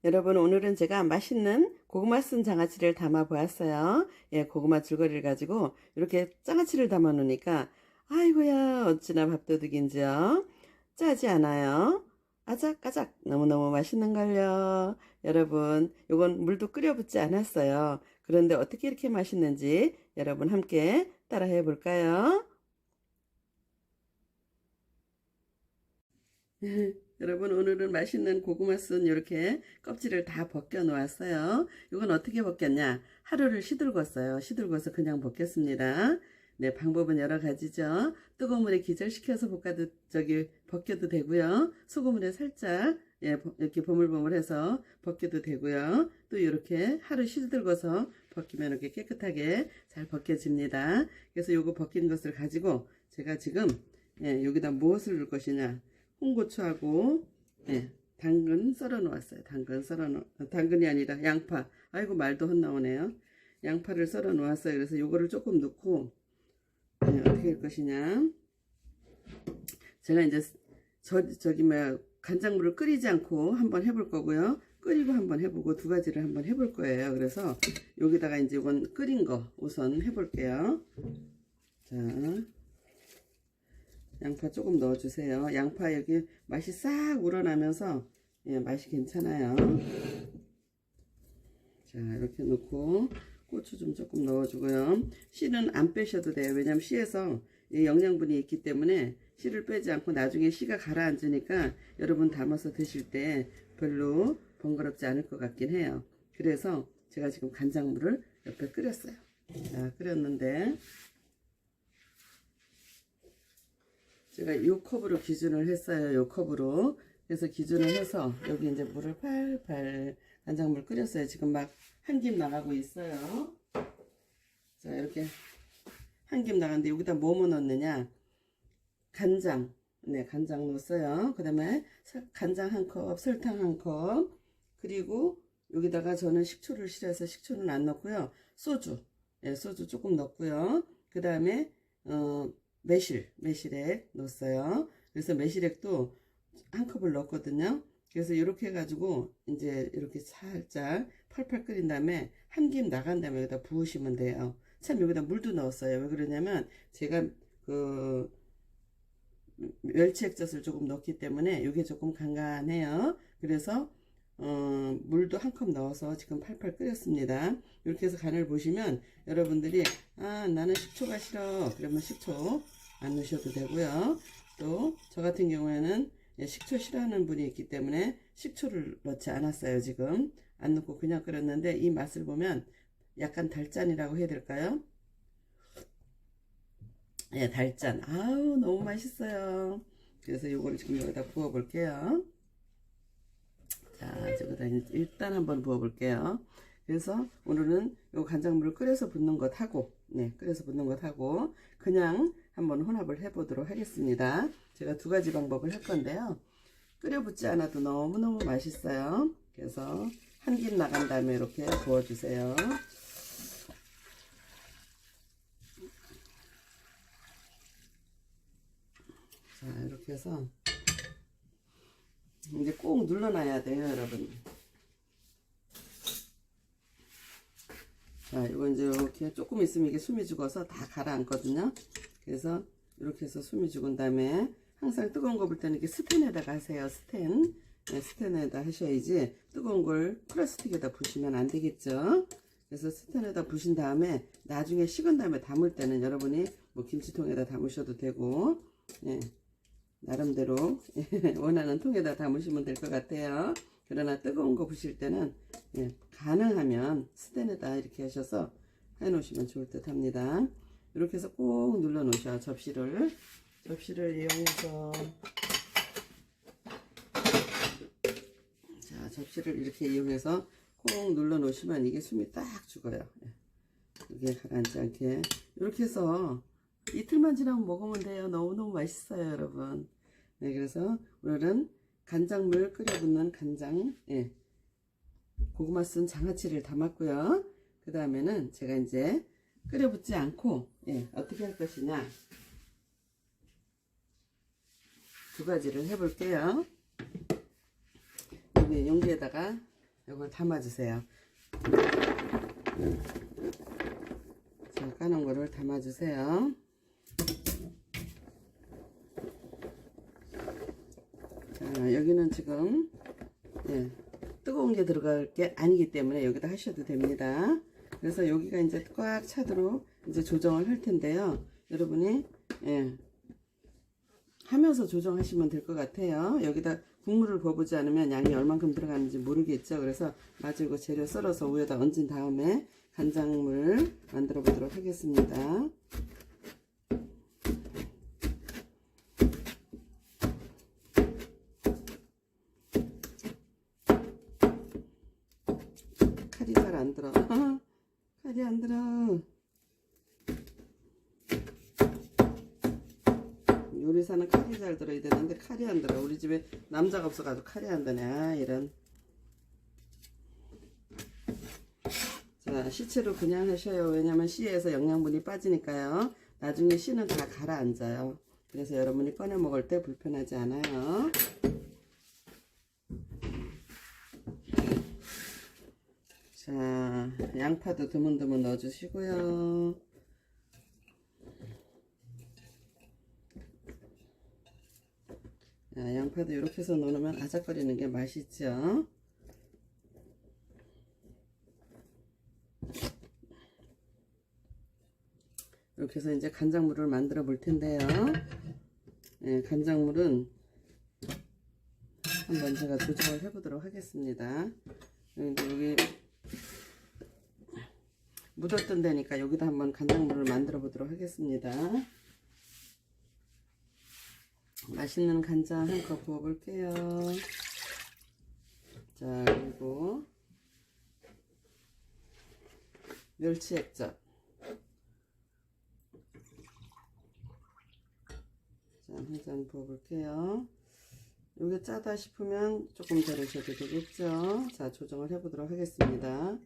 여러분, 오늘은 제가 맛있는 고구마 쓴 장아찌를 담아 보았어요. 예, 고구마 줄거리를 가지고 이렇게 장아찌를 담아 놓으니까 아이고야 어찌나 밥도둑인지요. 짜지 않아요. 아작아작 너무너무 맛있는걸요. 여러분, 요건 물도 끓여 붓지 않았어요. 그런데 어떻게 이렇게 맛있는지 여러분 함께 따라 해볼까요? 여러분, 오늘은 맛있는 고구마 쓴 이렇게 껍질을 다 벗겨 놓았어요. 이건 어떻게 벗겼냐? 하루를 시들궜어요. 시들궈서 그냥 벗겼습니다. 네, 방법은 여러 가지죠. 뜨거운 물에 기절시켜서 벗겨도 되고요. 소금물에 살짝 이렇게 버물버물해서 벗겨도 되고요. 또 이렇게 하루 시들궈서 벗기면 이렇게 깨끗하게 잘 벗겨집니다. 그래서 요거 벗긴 것을 가지고 제가 지금 여기다 무엇을 넣을 것이냐? 홍고추하고 당근 썰어 놓았어요. 당근이 아니라 양파. 아이고 말도 헛나오네요. 양파를 썰어 놓았어요. 그래서 요거를 조금 넣고 어떻게 할 것이냐? 제가 이제 간장물을 끓이지 않고 한번 해볼 거고요. 끓이고 한번 해보고 두 가지를 한번 해볼 거예요. 그래서 여기다가 이제 이건 끓인 거 우선 해볼게요. 자. 양파 조금 넣어주세요. 양파 여기 맛이 싹 우러나면서 맛이 괜찮아요. 자, 이렇게 넣고 고추 좀 조금 넣어주고요. 씨는 안 빼셔도 돼요. 왜냐면 씨에서 영양분이 있기 때문에 씨를 빼지 않고 나중에 씨가 가라앉으니까 여러분 담아서 드실 때 별로 번거롭지 않을 것 같긴 해요. 그래서 제가 지금 간장물을 옆에 끓였어요. 자, 끓였는데 제가 요 컵으로 기준을 했어요. 요 컵으로. 그래서 기준을 해서 여기 이제 물을 팔팔 간장물 끓였어요. 지금 막 한 김 나가고 있어요. 자, 이렇게 한 김 나갔는데 여기다 뭐뭐 넣느냐? 간장. 네, 간장 넣었어요. 그 다음에 간장 한 컵, 설탕 한 컵. 그리고 여기다가 저는 식초를 싫어해서 식초는 안 넣고요. 소주. 네, 소주 조금 넣고요. 그 다음에 매실액 넣었어요. 그래서 매실액도 한 컵을 넣었거든요. 그래서 이렇게 해가지고 이제 이렇게 살짝 펄펄 끓인 다음에 한 김 나간 다음에 여기다 부으시면 돼요. 참 여기다 물도 넣었어요. 왜 그러냐면 제가 그 멸치액젓을 조금 넣기 때문에 이게 조금 간간해요. 그래서 물도 한 컵 넣어서 지금 팔팔 끓였습니다. 이렇게 해서 간을 보시면 여러분들이 나는 식초가 싫어 그러면 식초 안 넣으셔도 되고요. 또 저 같은 경우에는 식초 싫어하는 분이 있기 때문에 식초를 넣지 않았어요. 지금 안 넣고 그냥 끓였는데 이 맛을 보면 약간 달짠이라고 해야 될까요? 예, 달짠. 아우 너무 맛있어요. 그래서 요거를 지금 여기다 부어 볼게요. 자, 저기다 일단 한번 부어 볼게요. 그래서 오늘은 요 간장물을 끓여서 붓는 것 하고 끓여서 붓는 것 하고 그냥 한번 혼합을 해 보도록 하겠습니다. 제가 두 가지 방법을 할 건데요. 끓여 붓지 않아도 너무너무 맛있어요. 그래서 한 김 나간 다음에 이렇게 부어 주세요. 자, 이렇게 해서 이제 꼭 눌러놔야 돼요, 여러분. 자, 이거 이제 이렇게 조금 있으면 이게 숨이 죽어서 다 가라앉거든요. 그래서 이렇게 해서 숨이 죽은 다음에 항상 뜨거운 거 볼 때는 이렇게 스텐에다가 하세요. 스텐. 네, 스텐에다 하셔야지 뜨거운 걸 플라스틱에다 부시면 안 되겠죠. 그래서 스텐에다 부신 다음에 나중에 식은 다음에 담을 때는 여러분이 뭐 김치통에다 담으셔도 되고 나름대로 원하는 통에다 담으시면 될 것 같아요. 그러나 뜨거운 거 부실 때는 가능하면 스텐에다 이렇게 하셔서 해 놓으시면 좋을 듯 합니다. 이렇게 해서 꼭 눌러 놓으셔. 접시를 이용해서 자, 접시를 이렇게 이용해서 꼭 눌러 놓으시면 이게 숨이 딱 죽어요. 이게 가라앉지 않게 이렇게 해서 이틀만 지나면 먹으면 돼요. 너무너무 맛있어요, 여러분. 네, 그래서 오늘은 간장물 끓여 붓는 간장, 고구마 쓴 장아찌를 담았고요. 그 다음에는 제가 이제 끓여 붓지 않고, 어떻게 할 것이냐. 두 가지를 해볼게요. 여기 용기에다가 이걸 담아주세요. 자, 까놓은 거를 담아주세요. 자, 여기는 지금 예, 뜨거운 게 들어갈 게 아니기 때문에 여기다 하셔도 됩니다. 그래서 여기가 이제 꽉 차도록 이제 조정을 할 텐데요. 여러분이 예, 하면서 조정하시면 될 것 같아요. 여기다 국물을 부어보지 않으면 양이 얼만큼 들어가는지 모르겠죠. 그래서 마저 이거 재료 썰어서 위에다 얹은 다음에 간장물 만들어 보도록 하겠습니다. 칼이 잘 안 들어. 칼이 안 들어. 요리사는 칼이 잘 들어야 되는데 칼이 안 들어. 우리 집에 남자가 없어가지고 칼이 안 드네. 아, 이런. 자, 씨채로 그냥 하셔요. 왜냐면 씨에서 영양분이 빠지니까요. 나중에 씨는 다 가라앉아요. 그래서 여러분이 꺼내 먹을 때 불편하지 않아요. 자, 양파도 드문드문 넣어주시고요. 자, 양파도 이렇게 해서 넣으면 아작거리는 게 맛있죠. 이렇게 해서 이제 간장물을 만들어 볼 텐데요. 예, 간장물은 한번 제가 조정을 해 보도록 하겠습니다. 여기 묻었던 데니까 여기다 한번 간장물을 만들어 보도록 하겠습니다. 맛있는 간장 한 컵 부어 볼게요. 자, 그리고 멸치 액젓. 한 잔 부어 볼게요. 이게 짜다 싶으면 조금 더 넣으셔도 되겠죠. 자, 조정을 해 보도록 하겠습니다.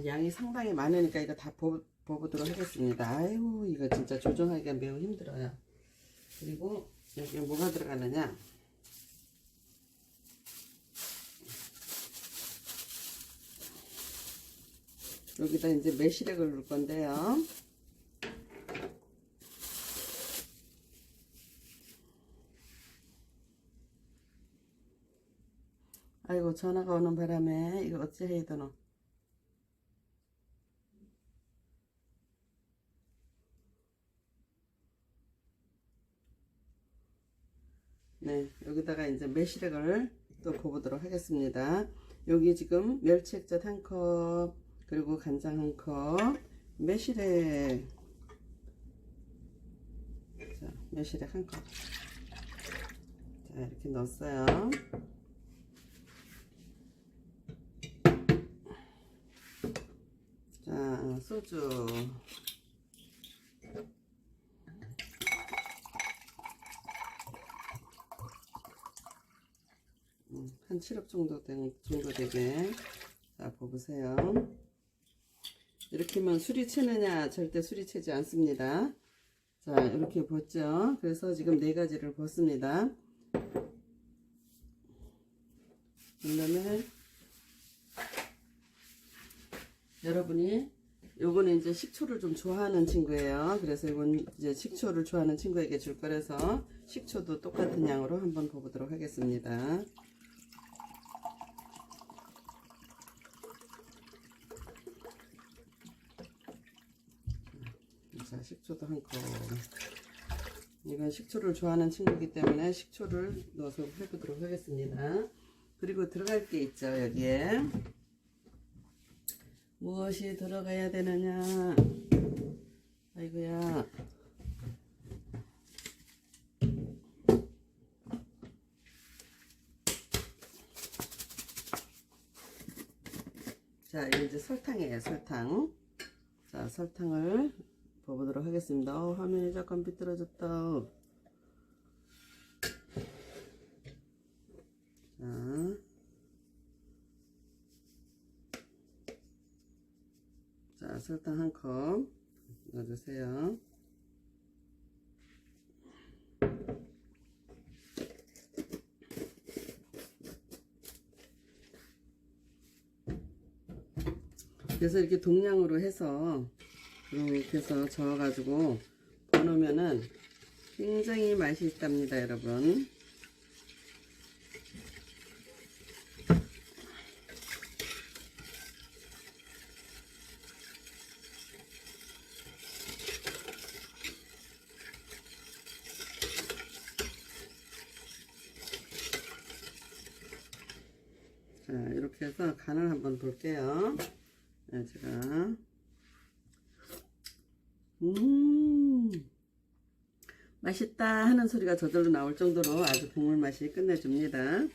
양이 상당히 많으니까 이거 다 부어보도록 하겠습니다. 아이고, 이거 진짜 조정하기가 매우 힘들어요. 그리고 여기에 뭐가 들어가느냐. 여기다 이제 매실액을 넣을 건데요. 아이고, 전화가 오는 바람에 이거 어찌 해야 되노. 네, 여기다가 이제 매실액을 또 부어보도록 하겠습니다. 여기 지금 멸치액젓 한 컵, 그리고 간장 한 컵, 매실액, 자, 매실액 한 컵. 자, 이렇게 넣었어요. 자, 소주. 한 7업 정도 되게. 자, 보세요. 이렇게 하면 술이 채느냐? 절대 술이 채지 않습니다. 자, 이렇게 벗죠. 그래서 지금 4가지를 벗습니다. 그러면 여러분이 요거는 이제 식초를 좀 좋아하는 친구예요. 그래서 이건 이제 식초를 좋아하는 친구에게 줄 거라서 식초도 똑같은 양으로 한번 부어보도록 하겠습니다. 자, 식초도 한 컵. 이건 식초를 좋아하는 친구이기 때문에 식초를 넣어서 해보도록 하겠습니다. 그리고 들어갈 게 있죠, 여기에. 무엇이 들어가야 되느냐. 아이고야. 자, 이게 이제 설탕이에요, 설탕. 자, 설탕을 부어보도록 하겠습니다. 화면이 잠깐 삐뚤어졌다. 자, 설탕 한 컵 넣어주세요. 그래서 이렇게 동량으로 해서 이렇게 해서 저어가지고 버놓으면은 굉장히 맛이 있답니다, 여러분. 자, 이렇게 해서 간을 한번 볼게요. 네, 제가 맛있다 하는 소리가 저절로 나올 정도로 아주 국물 맛이 끝내줍니다.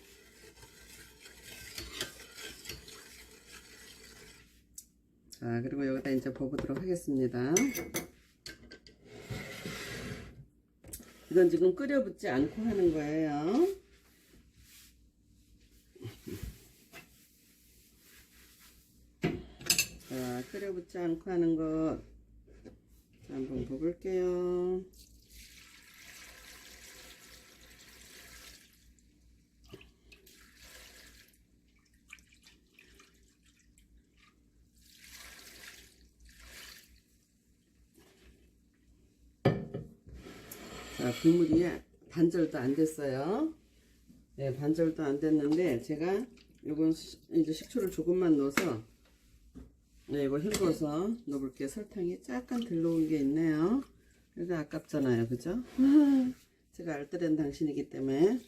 자, 그리고 여기다 이제 부어보도록 하겠습니다. 이건 지금 끓여붓지 않고 하는 거예요. 자, 끓여붓지 않고 하는 것 한번 봐볼게요. 자, 국물이 반절도 안 됐어요. 네, 반절도 안 됐는데 제가 요건 이제 식초를 조금만 넣어서 네, 이거 헹궈서 넣어볼게요. 설탕이 약간 덜 녹은 게 있네요. 그래도 아깝잖아요, 그죠? 제가 알뜰한 당신이기 때문에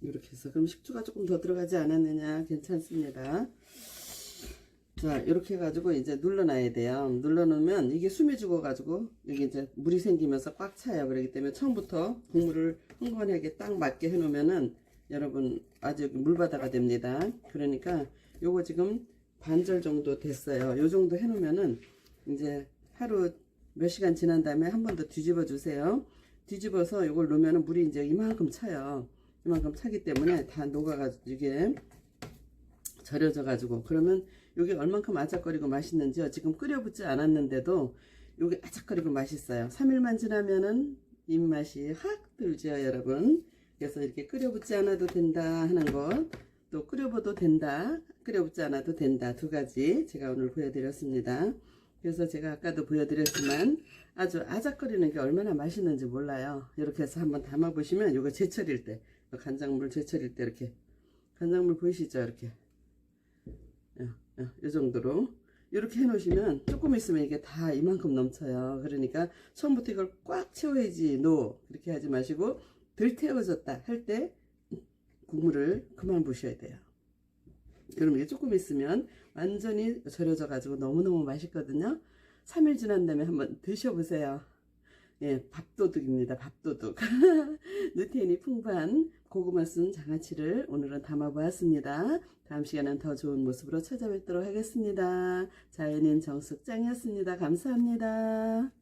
이렇게 해서 그럼 식초가 조금 더 들어가지 않았느냐? 괜찮습니다. 자, 이렇게 해가지고 이제 눌러놔야 돼요. 눌러놓으면 이게 숨이 죽어가지고 여기 이제 물이 생기면서 꽉 차요. 그렇기 때문에 처음부터 국물을 흥건하게 딱 맞게 해놓으면은 여러분 아주 물바다가 됩니다. 그러니까 요거 지금 반절 정도 됐어요. 요 정도 해놓으면은 이제 하루 몇 시간 지난 다음에 한 번 더 뒤집어 주세요. 뒤집어서 요걸 넣으면은 물이 이제 이만큼 차요. 이만큼 차기 때문에 다 녹아가지고 이게 절여져 가지고 그러면 요게 얼만큼 아작거리고 맛있는지요. 지금 끓여붓지 않았는데도 요게 아작거리고 맛있어요. 3일만 지나면은 입맛이 확 들죠, 여러분. 그래서 이렇게 끓여붓지 않아도 된다 하는 것, 또 끓여봐도 된다, 끓여붓지 않아도 된다, 두 가지 제가 오늘 보여드렸습니다. 그래서 제가 아까도 보여드렸지만 아주 아작거리는 게 얼마나 맛있는지 몰라요. 이렇게 해서 한번 담아보시면 요거 제철일 때, 간장물 제철일 때 이렇게 간장물 보이시죠? 이렇게 이 정도로 이렇게 해 놓으시면 조금 있으면 이게 다 이만큼 넘쳐요. 그러니까 처음부터 이걸 꽉 채워야지 그렇게 하지 마시고 덜 태워졌다 할 때 국물을 그만 부셔야 돼요. 그럼 이게 조금 있으면 완전히 절여져 가지고 너무너무 맛있거든요. 3일 지난 다음에 한번 드셔보세요. 예, 밥도둑입니다. 밥도둑. 누테인이 풍부한 고구마 쓴 장아찌를 오늘은 담아보았습니다. 다음 시간엔 더 좋은 모습으로 찾아뵙도록 하겠습니다. 자연인 정숙장이었습니다. 감사합니다.